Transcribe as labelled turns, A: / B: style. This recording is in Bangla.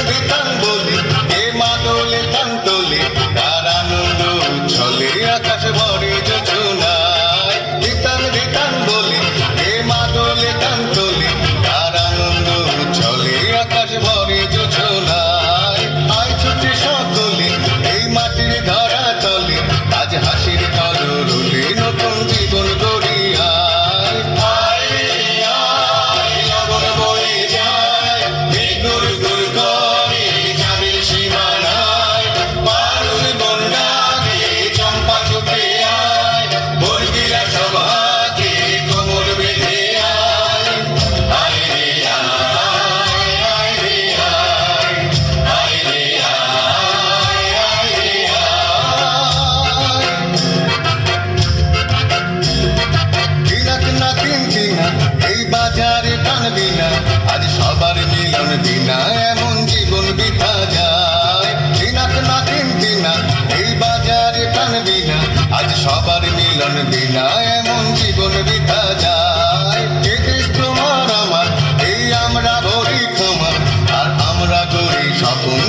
A: ধিতাং বলি এ মাদলে তান তোলে তার আনন্দ উচ্ছলে আকাশ ভরে যোজনায়। ধিতাং বলি এ মাদলে তান তোলে তার আনন্দ উচ্ছলে আকাশ ভরে যোজনায়। আয় ছুটে সকলে এই মাটির ধরা তলে আজ হাসির কলরলে নতুন জীবন গড়িয়ায়। এই বাজারে প্রাণ বিনা আজ সবার মিলন বিনা এমন জীবন বিতা যায়। দিনাক না দিন দিনা এই বাজারে প্রাণ বিনা আজ সবার মিলন বিনা এমন জীবন বিতা যায়। এ দেশ তোমার আমার এই আমরা ভরি ক্ষমা আর আমরা করি স্বপন